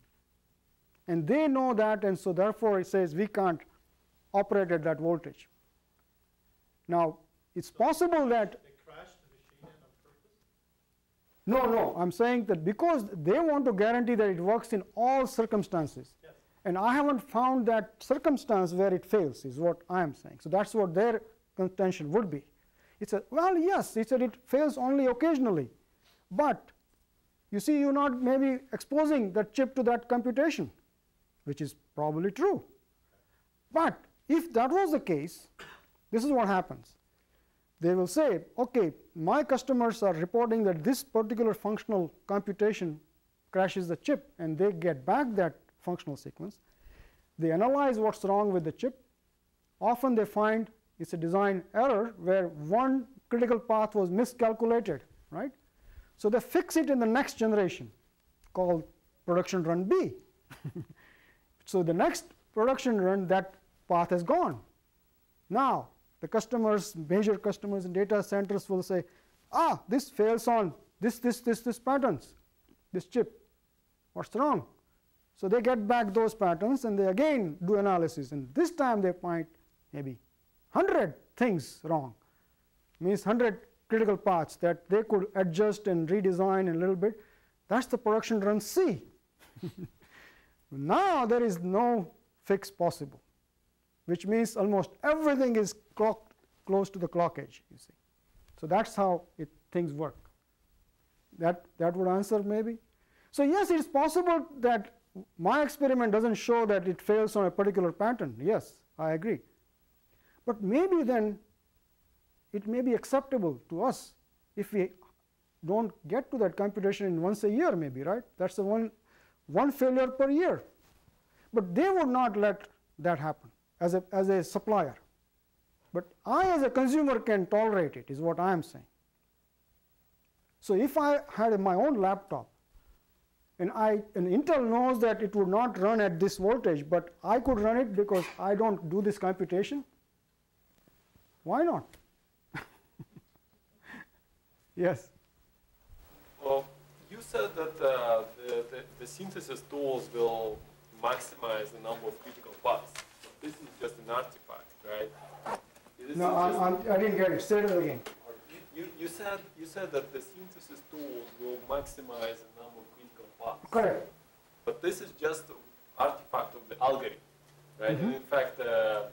and they know that, and so therefore it says we can't operate at that voltage. Now, it's possible that No, I'm saying that because they want to guarantee that it works in all circumstances. Yes. And I haven't found that circumstance where it fails, is what I am saying. So that's what their contention would be. It's a, well, yes, it's a, it fails only occasionally. But you see, you're not maybe exposing that chip to that computation, which is probably true. But if that was the case, this is what happens. They will say, okay, my customers are reporting that this particular functional computation crashes the chip, and they get back that functional sequence. They analyze what's wrong with the chip. Often they find it's a design error where one critical path was miscalculated, right? So they fix it in the next generation, called production run B. So the next production run, that path is gone. Now, the customers, major customers in data centers will say, ah, this fails on this patterns, this chip. What's wrong? So they get back those patterns, and they again do analysis. And this time they find maybe 100 things wrong. Means 100 critical paths that they could adjust and redesign a little bit. That's the production run C. Now there is no fix possible, which means almost everything is close to the clock edge, you see. So that's how things work. That would answer maybe. So yes, it's possible that my experiment doesn't show that it fails on a particular pattern. Yes, I agree. But maybe then it may be acceptable to us if we don't get to that computation in once a year maybe, right? That's the one one failure per year. But they would not let that happen as a supplier. But I as a consumer can tolerate it, is what I am saying. So if I had my own laptop, and Intel knows that it would not run at this voltage, but I could run it because I don't do this computation, why not? Yes? Well, you said that the synthesis tools will maximize the number of critical paths. This is just an artifact, right? No, I didn't get it. Say it again. You said that the synthesis tools will maximize the number of critical paths. Correct. But this is just an artifact of the algorithm, right? Mm-hmm. And in fact, well,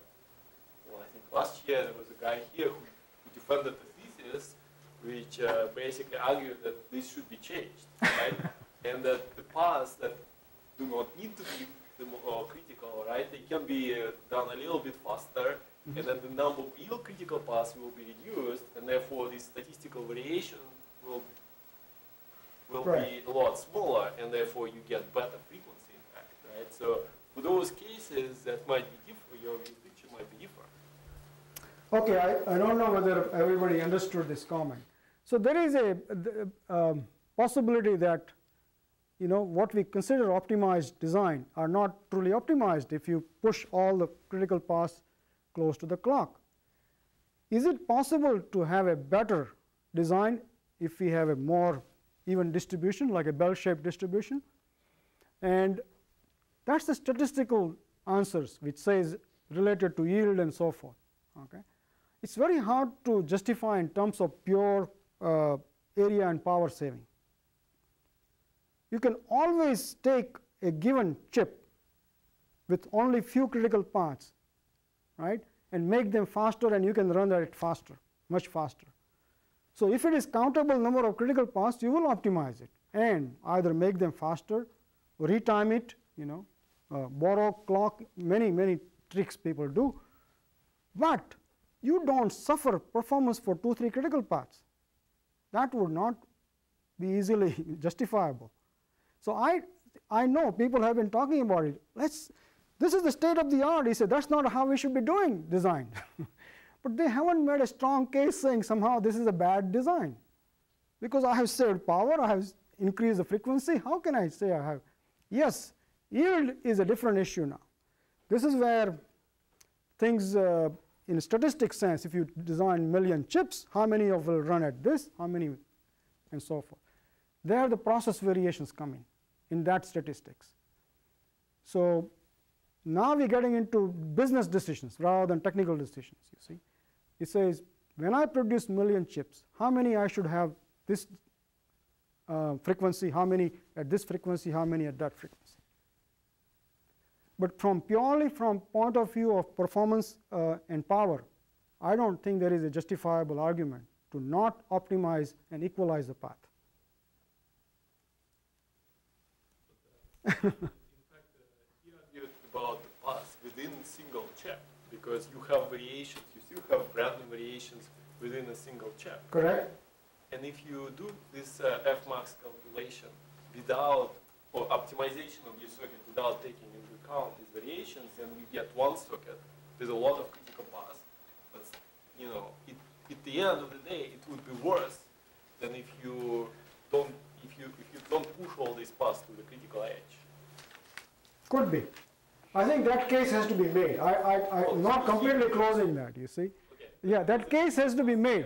I think last year there was a guy here who defended the thesis, which basically argued that this should be changed, right? And that the paths that do not need to be critical, right? They can be done a little bit faster, mm-hmm. and then the number of real critical paths will be reduced, and therefore this statistical variation will right. be a lot smaller, and therefore you get better frequency impact, right? So for those cases, that might be different. Your picture might be different. Okay, I don't know whether everybody understood this comment. So there is a possibility that what we consider optimized design are not truly optimized if you push all the critical paths close to the clock. Is it possible to have a better design if we have a more even distribution, like a bell-shaped distribution? And that's the statistical answers, which says related to yield and so forth. Okay? It's very hard to justify in terms of pure area and power saving. You can always take a given chip with only few critical paths, right, and make them faster, and you can run it faster, much faster. So if it is countable number of critical paths, you will optimize it and either make them faster, or retime it, borrow clock, many tricks people do. But you don't suffer performance for 2-3 critical paths. That would not be easily justifiable. So I know people have been talking about it. This is the state of the art. He said that's not how we should be doing design. But they haven't made a strong case saying somehow this is a bad design. Because I have saved power, I have increased the frequency. How can I say I have? Yes, yield is a different issue now. This is where things in a statistic sense, if you design 1,000,000 chips, how many of will run at this, how many, and so forth. There the process variations come in that statistics. So now we're getting into business decisions rather than technical decisions, you see. It says, when I produce 1,000,000 chips, how many I should have this frequency, how many at this frequency, how many at that frequency. But purely from point of view of performance and power, I don't think there is a justifiable argument to not optimize and equalize the path. In fact, he argued about the paths within a single chip, because you have variations, you still have random variations within a single chip. Correct. And if you do this Fmax calculation without, or optimization of your circuit without taking into account these variations, then you get one circuit with a lot of critical paths. But at the end of the day, it would be worse than if you don't push all these paths to the critical edge. Could be. I think that case has to be made. I'm not completely closing that, you see. Okay. Yeah, that case has to be made.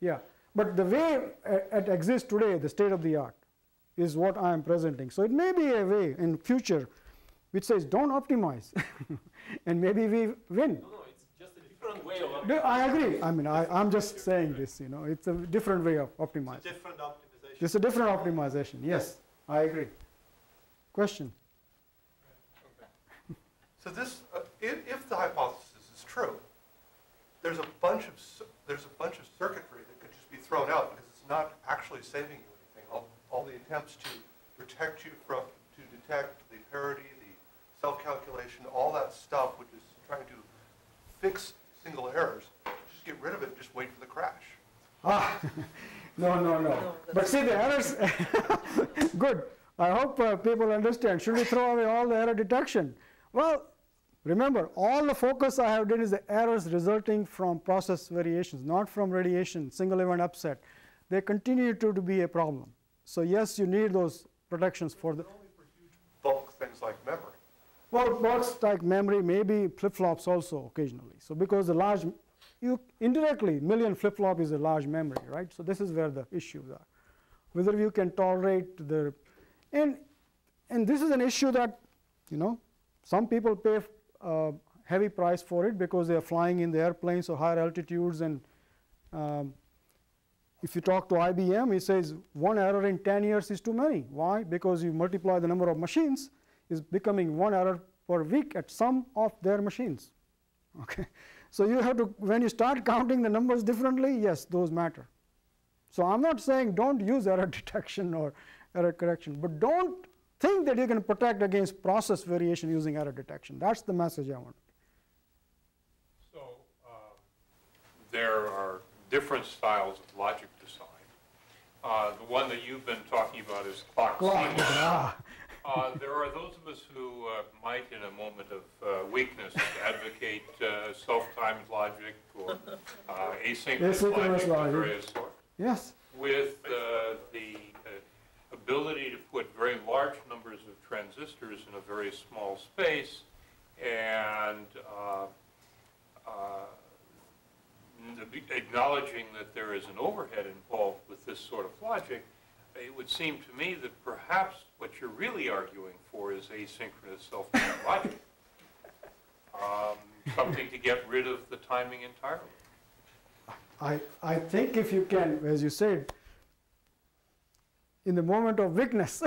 Yeah, but the way it exists today, the state of the art, is what I am presenting. So it may be a way in future which says don't optimize, and maybe we win. No, it's just a different way of optimizing. I agree. I mean, I'm just saying this, it's a different way of optimizing. It's a different optimization. It's a different optimization. Yes, I agree. Question? So this, if the hypothesis is true, there's a bunch of circuitry that could just be thrown out because it's not actually saving you anything. All the attempts to protect you to detect the parity, the self-calculation, all that stuff, which is trying to fix single errors, just get rid of it and just wait for the crash. No. But see the errors, good. I hope people understand. Should we throw away all the error detection? Well, remember, all the focus I have done is the errors resulting from process variations, not from radiation, single event upset. They continue to be a problem. So yes, you need those protections for the. Only for huge bulk things like memory. Well, bulks like memory, maybe flip-flops also occasionally. So because the large, indirectly, million flip-flop is a large memory, right? So this is where the issues are. Whether you can tolerate the, and this is an issue that, some people pay a heavy price for it because they are flying in the airplanes or higher altitudes. And if you talk to IBM, he says 1 error in 10 years is too many. Why? Because you multiply the number of machines, is becoming 1 error per week at some of their machines. Okay, so you have to, when you start counting the numbers differently, yes, those matter. So I'm not saying don't use error detection or error correction, but don't think that you can protect against process variation using error detection. That's the message I want. So there are different styles of logic design. The one that you've been talking about is clock CMOS. There are those of us who might, in a moment of weakness, advocate self-timed logic or asynchronous logic of various sorts. Yes. With the ability to put very large numbers of transistors in a very small space, and acknowledging that there is an overhead involved with this sort of logic, it would seem to me that perhaps what you're really arguing for is asynchronous self-timed logic, something to get rid of the timing entirely. I think if you can, as you said, in the moment of weakness,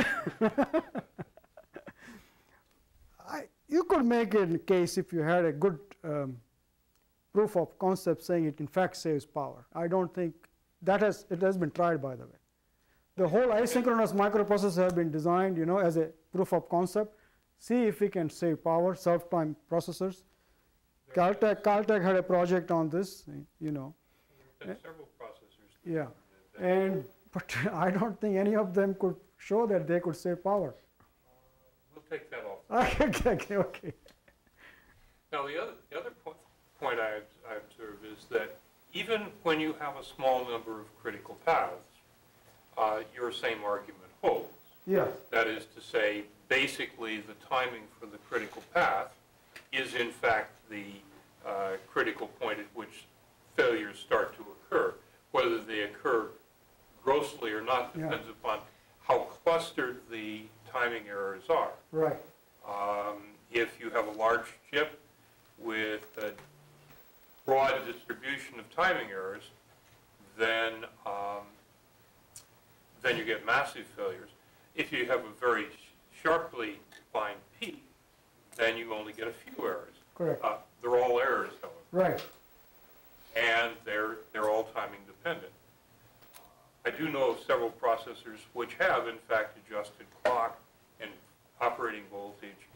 you could make a case if you had a good proof of concept saying it in fact saves power. I don't think it has been tried, by the way. The whole asynchronous microprocessors have been designed, as a proof of concept. See if we can save power, self-time processors. Caltech had a project on this, Several processors. Yeah, but I don't think any of them could show that they could save power. We'll take that off. Okay. Now, the other point I observe is that even when you have a small number of critical paths, your same argument holds. Yes. That is to say, basically, the timing for the critical path is, in fact, the critical point at which failures start to occur. Whether they occur grossly or not depends upon how clustered the timing errors are. Right. If you have a large chip with a broad distribution of timing errors, then you get massive failures. If you have a very sharply defined peak, then you only get a few errors. Correct. They're all errors, however. Right. And they're all timing dependent. I do know of several processors which have, in fact, adjusted clock and operating voltage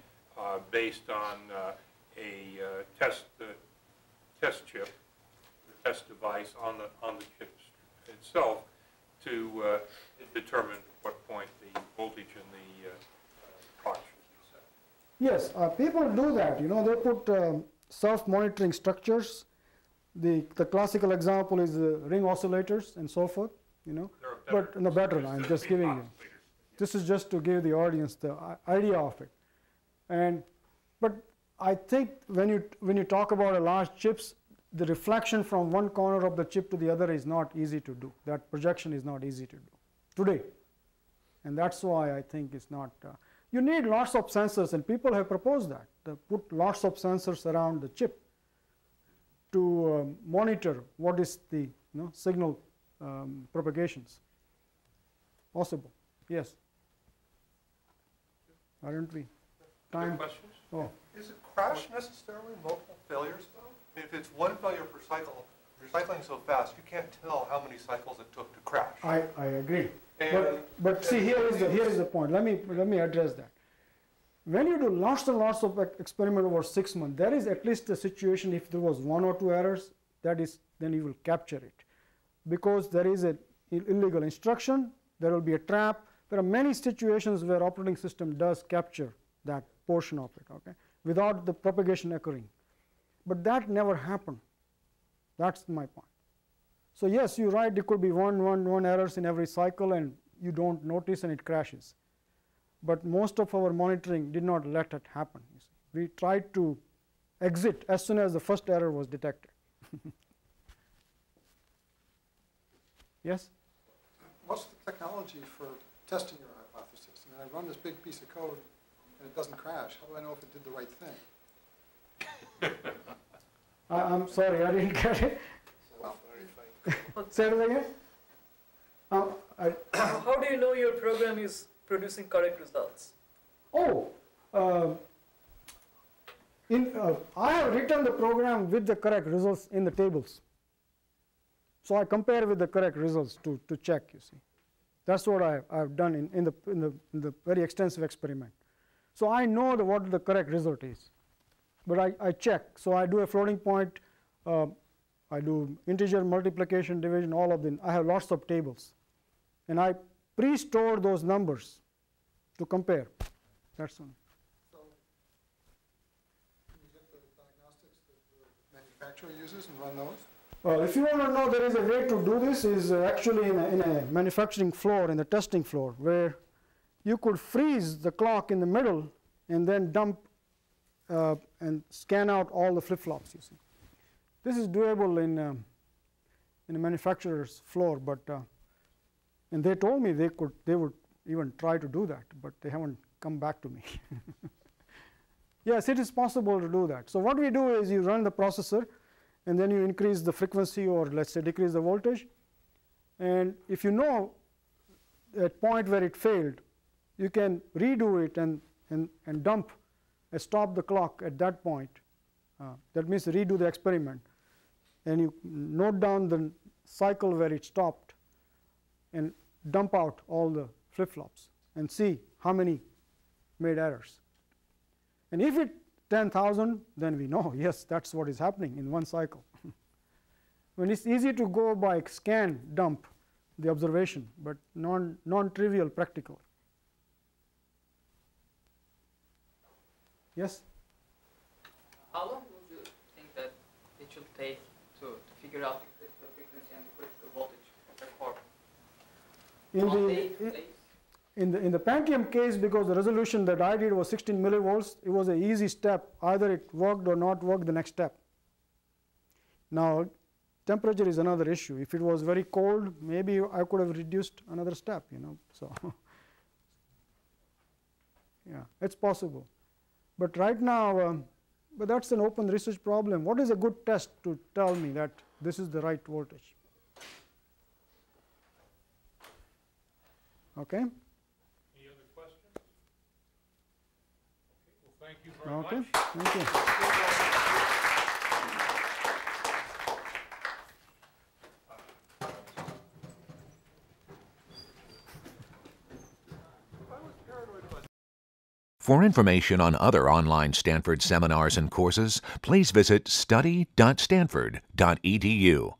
based on a test chip, the test device on the chip itself to determine at what point the voltage in the clock should be set. Yes, people do that. They put self-monitoring structures. The classical example is the ring oscillators and so forth. But no, better. I'm just giving you. This is just to give the audience the idea of it. But I think when you talk about a large chips, the reflection from one corner of the chip to the other is not easy to do. That projection is not easy to do today, and that's why I think it's not. You need lots of sensors, and people have proposed that. They put lots of sensors around the chip to monitor what is the signal propagations. Possible, yes. Why don't we? Time. Questions? Oh. Is a crash necessarily multiple failures, though? I mean, if it's one failure per cycle, you're cycling so fast, you can't tell how many cycles it took to crash. I agree. But see, here is the point. Let me address that. When you do lots and lots of experiment over 6 months, there is at least a situation if there was 1 or 2 errors, then you will capture it. Because there is an illegal instruction, there will be a trap, There are many situations where operating system does capture that portion of it, okay, without the propagation occurring. But that never happened. That's my point. So yes, you're right, there could be one errors in every cycle and you don't notice and it crashes. But most of our monitoring did not let it happen. You see. We tried to exit as soon as the first error was detected. Yes? What's the technology for testing your hypothesis? I mean, I run this big piece of code and it doesn't crash. How do I know if it did the right thing? I'm sorry, I didn't get it. Say it again. How do you know your program is producing correct results? Oh, I have written the program with the correct results in the tables. So I compare with the correct results to check, you see. That's what I've done in the very extensive experiment. So I know what the correct result is. But I check. So I do a floating point, I do integer multiplication, division, all of them. I have lots of tables. And I pre-store those numbers to compare. That's one. So can you get the diagnostics that the manufacturer uses and run those? Well, if you want to know, there is a way to do this is actually in a manufacturing floor, in the testing floor, where you could freeze the clock in the middle and then dump and scan out all the flip-flops, you see. This is doable in a manufacturer's floor, but and they told me they would even try to do that, but they haven't come back to me. Yes, it is possible to do that. So what we do is you run the processor, and then you increase the frequency or let's say decrease the voltage. And if you know at point where it failed, you can redo it and dump and stop the clock at that point. That means redo the experiment. And you note down the cycle where it stopped and dump out all the flip-flops and see how many made errors. And if it 10,000, then we know, yes, that's what is happening in one cycle. When it's easy to go by scan, dump the observation, but non-trivial practical. Yes? How long would you think that it should take to figure out the critical frequency and the critical voltage of the core? In the Pentium case, because the resolution that I did was 16 millivolts, it was an easy step. Either it worked or not worked the next step. Now, temperature is another issue. If it was very cold, maybe I could have reduced another step, you know. So, yeah, it's possible. But right now, but that's an open research problem. What is a good test to tell me that this is the right voltage? Okay. Any other questions? Okay, well, thank you very much. Okay, thank you. For information on other online Stanford seminars and courses, please visit study.stanford.edu.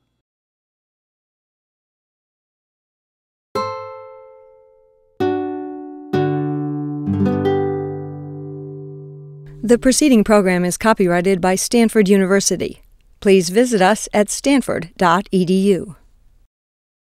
The preceding program is copyrighted by Stanford University. Please visit us at stanford.edu.